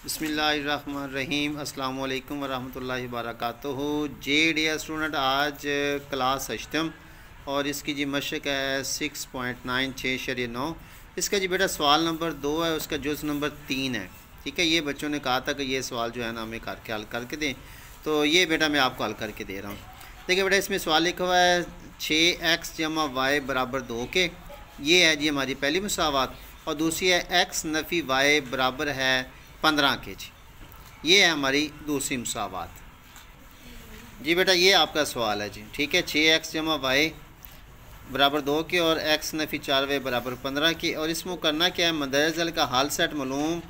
बिस्मिल्लाहिर्रहमानिर्रहीम अस्सलाम वालेकुम वरहमतुल्लाहि वबरकातुहू। जे डियर स्टूडेंट, आज क्लास अष्टम और इसकी जी मशक है 6.96 इसका जी बेटा सवाल नंबर 2 है, उसका जुज़ नंबर 3 है। ठीक है, ये बच्चों ने कहा था कि ये सवाल जो है ना हमें करके हल करके दें, तो ये बेटा मैं आपको हल करके दे रहा हूँ। देखिए बेटा, इसमें सवाल लिखा हुआ है 6x जमा y बराबर 2 के। ये है जी हमारी पहली मुसावात, और दूसरी है x नफ़ी y बराबर है 15 के जी। ये है हमारी दूसरी मुसावात जी बेटा। ये आपका सवाल है जी। ठीक है, 6x जमा y बराबर 2 के और x नफ़ी 4y बराबर 15 के। और इसमें करना क्या है, मदरजल का हाल सेट मालूम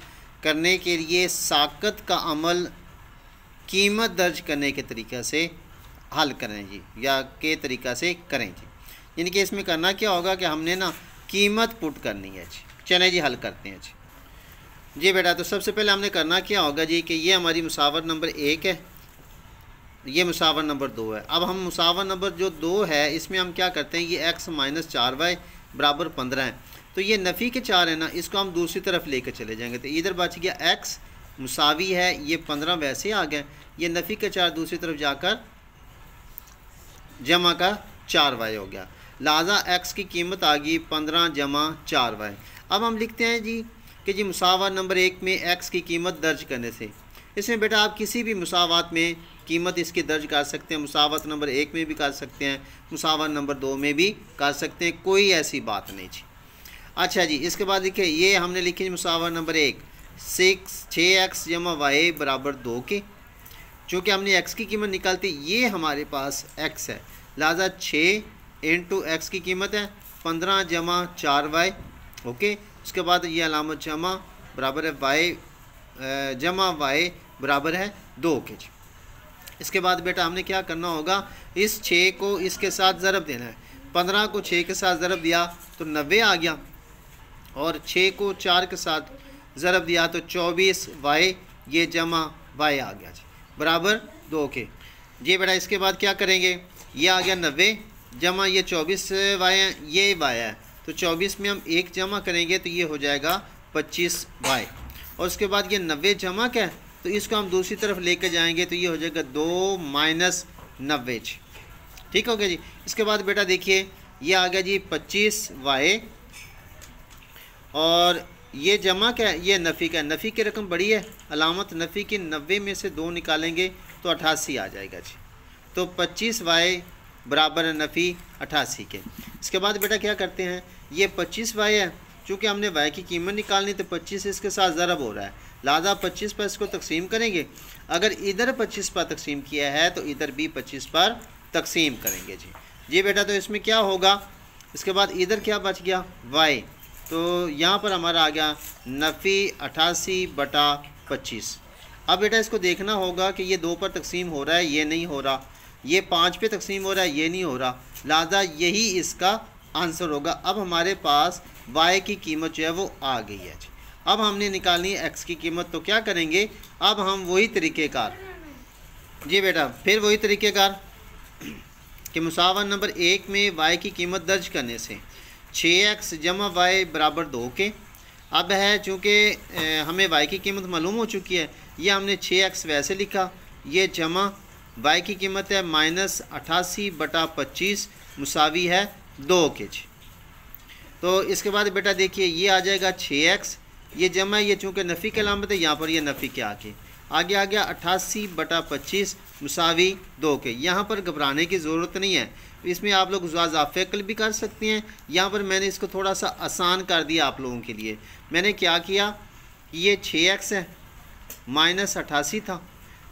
करने के लिए साकत का अमल कीमत दर्ज करने के तरीक़े से हल करें जी, या के तरीक़ा से करें जी। यानी कि इसमें करना क्या होगा कि हमने ना कीमत पुट करनी है जी। चलें जी, हल करते हैं जी बेटा। तो सबसे पहले हमने करना क्या होगा जी कि ये हमारी मुसावर नंबर 1 है, ये मुसावर नंबर 2 है। अब हम मुसावर नंबर जो 2 है इसमें हम क्या करते हैं, ये x माइनस 4y बराबर 15 है। तो ये नफ़ी के 4 है ना, इसको हम दूसरी तरफ लेकर चले जाएंगे। तो इधर बच गया x मुसावी है, ये 15 वैसे आ गए, ये नफ़ी के 4 दूसरी तरफ जाकर जमा का 4y हो गया। लिहाजा x की कीमत आ गई 15 जमा 4y। अब हम लिखते हैं जी कि जी मुसावात नंबर 1 में x की कीमत दर्ज करने से, इसमें बेटा आप किसी भी मुसावात में कीमत इसकी दर्ज कर सकते हैं। मुसावात नंबर 1 में भी कर सकते हैं, मुसावात नंबर 2 में भी कर सकते हैं, कोई ऐसी बात नहीं जी। अच्छा जी, इसके बाद देखिए ये हमने लिखी मुसावात नंबर 1 6x जमा y बराबर 2 के। चूँकि हमने x की कीमत निकालती, ये हमारे पास x है, लिहाजा 6 इंटू x की कीमत है 15 जमा 4y। ओके, उसके बाद ये अलामत जमा बराबर है y जमा y बराबर है 2 के जी। इसके बाद बेटा हमने क्या करना होगा, इस 6 को इसके साथ ज़रब देना है। 15 को 6 के साथ ज़रब दिया तो 90 आ गया, और 6 को 4 के साथ ज़रब दिया तो 24y ये जमा y आ गया जी बराबर 2 के जी बेटा। इसके बाद क्या करेंगे, ये आ गया 90 जमा ये 24y है, ये y है, तो 24 में हम 1 जमा करेंगे तो ये हो जाएगा 25y। और उसके बाद ये 90 जमा क्या है, तो इसको हम दूसरी तरफ लेकर जाएंगे तो ये हो जाएगा 2 माइनस 90 जी। ठीक हो गया जी। इसके बाद बेटा देखिए ये आ गया जी 25y, और ये जमा क्या है, ये नफ़ी का है। नफ़ी की रकम बड़ी है, अलामत नफ़ी की 90 में से 2 निकालेंगे तो 88 आ जाएगा जी। तो 25y बराबर है नफ़ी 88 के। इसके बाद बेटा क्या करते हैं, ये 25y है, चूँकि हमने y की कीमत निकालनी तो 25 इसके साथ ज़रब हो रहा है, लिहाजा 25 पर इसको तकसीम करेंगे। अगर इधर 25 पर तकसीम किया है तो इधर भी 25 पर तकसीम करेंगे जी बेटा। तो इसमें क्या होगा, इसके बाद इधर क्या बच गया y, तो यहाँ पर हमारा आ गया नफ़ी 88 बटा 25। अब बेटा इसको देखना होगा कि ये 2 पर तकसीम हो रहा है, ये नहीं हो रहा, ये 5 पे तकसीम हो रहा है, ये नहीं हो रहा, लिहाजा यही इसका आंसर होगा। अब हमारे पास y की कीमत जो है वो आ गई है जी। अब हमने निकालनी है x की कीमत, तो क्या करेंगे, अब हम वही तरीक़ेकार जी बेटा, फिर वही तरीक़ेकार कि मुसावा नंबर 1 में y की कीमत दर्ज करने से 6x जमा y बराबर 2 के। अब है चूँकि हमें y की कीमत मालूम हो चुकी है, ये हमने 6x वैसे लिखा, ये जमा y की कीमत है माइनस 88 बटा 25 मुसावी है 2 के जी। तो इसके बाद बेटा देखिए ये आ जाएगा 6x, ये जमा, ये चूँकि नफ़ी की अलामत है, यहाँ पर ये नफ़ी के आगे आ गया 88 बटा 25 मुसावी 2 के। यहाँ पर घबराने की ज़रूरत नहीं है, इसमें आप लोग इज़ाफ़े अक़ल भी कर सकते हैं। यहाँ पर मैंने इसको थोड़ा सा आसान कर दिया आप लोगों के लिए। मैंने क्या किया, ये 6x है, माइनस 88 था,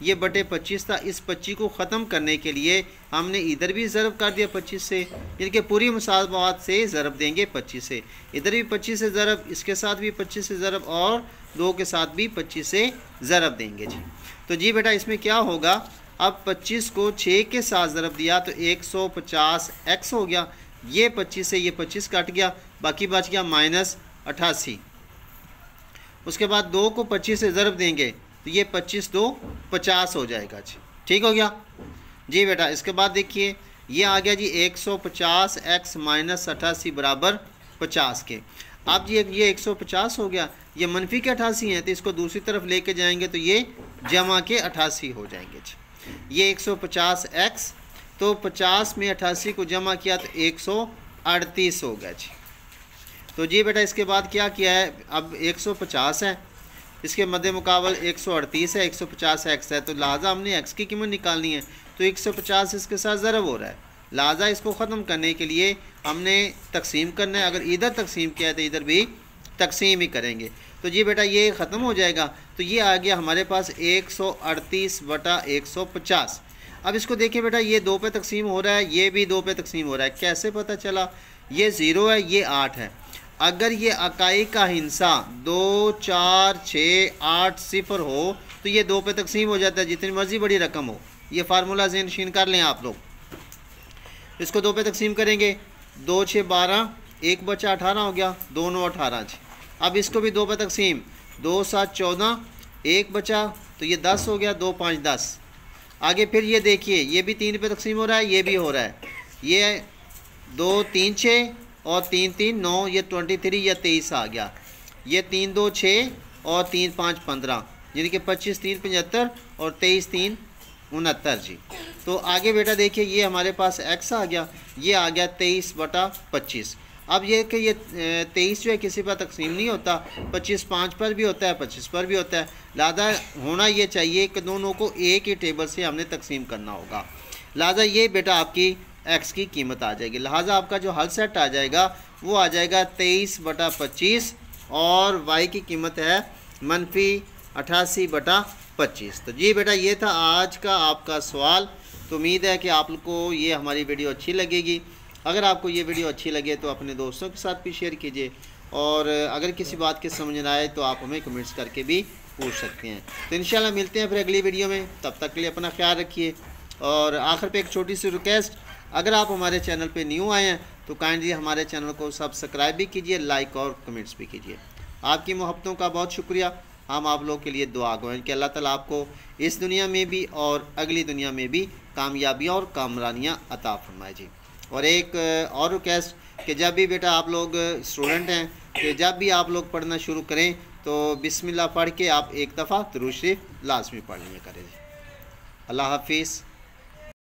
ये बटे 25 था। इस 25 को ख़त्म करने के लिए हमने इधर भी ज़रब कर दिया 25 से, यानी कि पूरी मुसावात से ज़रब देंगे 25 से। इधर भी 25 से ज़रब, इसके साथ भी 25 से ज़रब, और 2 के साथ भी 25 से ज़रब देंगे जी। तो जी बेटा इसमें क्या होगा, अब 25 को 6 के साथ ज़रब दिया तो 150x हो गया, ये 25 से ये 25 कट गया, बाकी बच गया माइनस 88। उसके बाद 2 को 25 से ज़रब देंगे तो ये 25 2 50 हो जाएगा जी। ठीक हो गया जी बेटा। इसके बाद देखिए ये आ गया जी 150x माइनस 88 बराबर 50 के। अब ये 150 हो गया, ये मनफी के 88 हैं, तो इसको दूसरी तरफ लेके जाएंगे तो ये जमा के 88 हो जाएंगे जी। ये 150x, तो 50 में 88 को जमा किया तो 138 हो गया जी। तो जी बेटा इसके बाद क्या किया है, अब 150 है, इसके मद्दे मुकाबल 138 है, 150 x है, तो लिहाजा हमने x की कीमत निकालनी है, तो 150 इसके साथ ज़रब हो रहा है, लिहाजा इसको ख़त्म करने के लिए हमने तकसीम करना है। अगर इधर तकसीम किया है तो इधर भी तकसीम ही करेंगे। तो जी बेटा ये ख़त्म हो जाएगा, तो ये आ गया हमारे पास 138/150। अब इसको देखिए बेटा, ये 2 पे तकसीम हो रहा है, ये भी 2 पे तकसीम हो रहा है, कैसे पता चला? ये 0 है, ये 8 है। अगर ये इकाई का हिस्सा 2, 4, 6, 8 0 हो तो ये 2 पे तकसीम हो जाता है, जितनी मर्जी बड़ी रकम हो। ये फार्मूला ज़हन नशीन कर लें आप लोग। इसको 2 पे तकसीम करेंगे, 2 6 12, 1 बचा 18 हो गया, 2 9 18 जी। अब इसको भी 2 पे तकसीम, 2 7 14, 1 बचा तो ये 10 हो गया, 2 5 10। आगे फिर ये देखिए, ये भी 3 पे तकसीम हो रहा है, ये भी हो रहा है, ये 2 3 6 और 3 3 9, ये 23 या 23 आ गया। ये 3 2 6 और 3 5 15, यानी कि 25 3 75 और 23 3 69 जी। तो आगे बेटा देखिए, ये हमारे पास x आ गया, ये आ गया 23/25। अब ये कि ये 23 जो है किसी पर तकसीम नहीं होता, 25 5 पर भी होता है, 25 पर भी होता है, लिहाजा होना ये चाहिए कि दोनों को एक ही टेबल से हमने तकसीम करना होगा। लिहाजा ये बेटा आपकी x की कीमत आ जाएगी। लिहाजा आपका जो हल सेट आ जाएगा वो आ जाएगा 23/25 और y की कीमत है -88/25। तो जी बेटा ये था आज का आपका सवाल। तो उम्मीद है कि आप लोग को ये हमारी वीडियो अच्छी लगेगी। अगर आपको ये वीडियो अच्छी लगे तो अपने दोस्तों के साथ भी शेयर कीजिए, और अगर किसी बात के समझ ना आए तो आप हमें कमेंट्स करके भी पूछ सकते हैं। तो इंशाल्लाह मिलते हैं फिर अगली वीडियो में, तब तक के लिए अपना ख्याल रखिए। और आखिर पे एक छोटी सी रिक्वेस्ट, अगर आप हमारे चैनल पे न्यू आए हैं तो काइंडली हमारे चैनल को सब्सक्राइब भी कीजिए, लाइक और कमेंट्स भी कीजिए। आपकी मोहब्बतों का बहुत शुक्रिया। हम आप लोगों के लिए दुआ गो हैं कि अल्लाह ताला आपको इस दुनिया में भी और अगली दुनिया में भी कामयाबियाँ और कामरानियाँ अता फरमाए जी। और एक और रिक्वेस्ट कि जब भी बेटा आप लोग स्टूडेंट हैं कि जब भी आप लोग पढ़ना शुरू करें तो बिस्मिल्लाह पढ़ के आप एक दफ़ा दुरूद शरीफ लाजमी पढ़ने में करें। अल्लाह हाफिज़।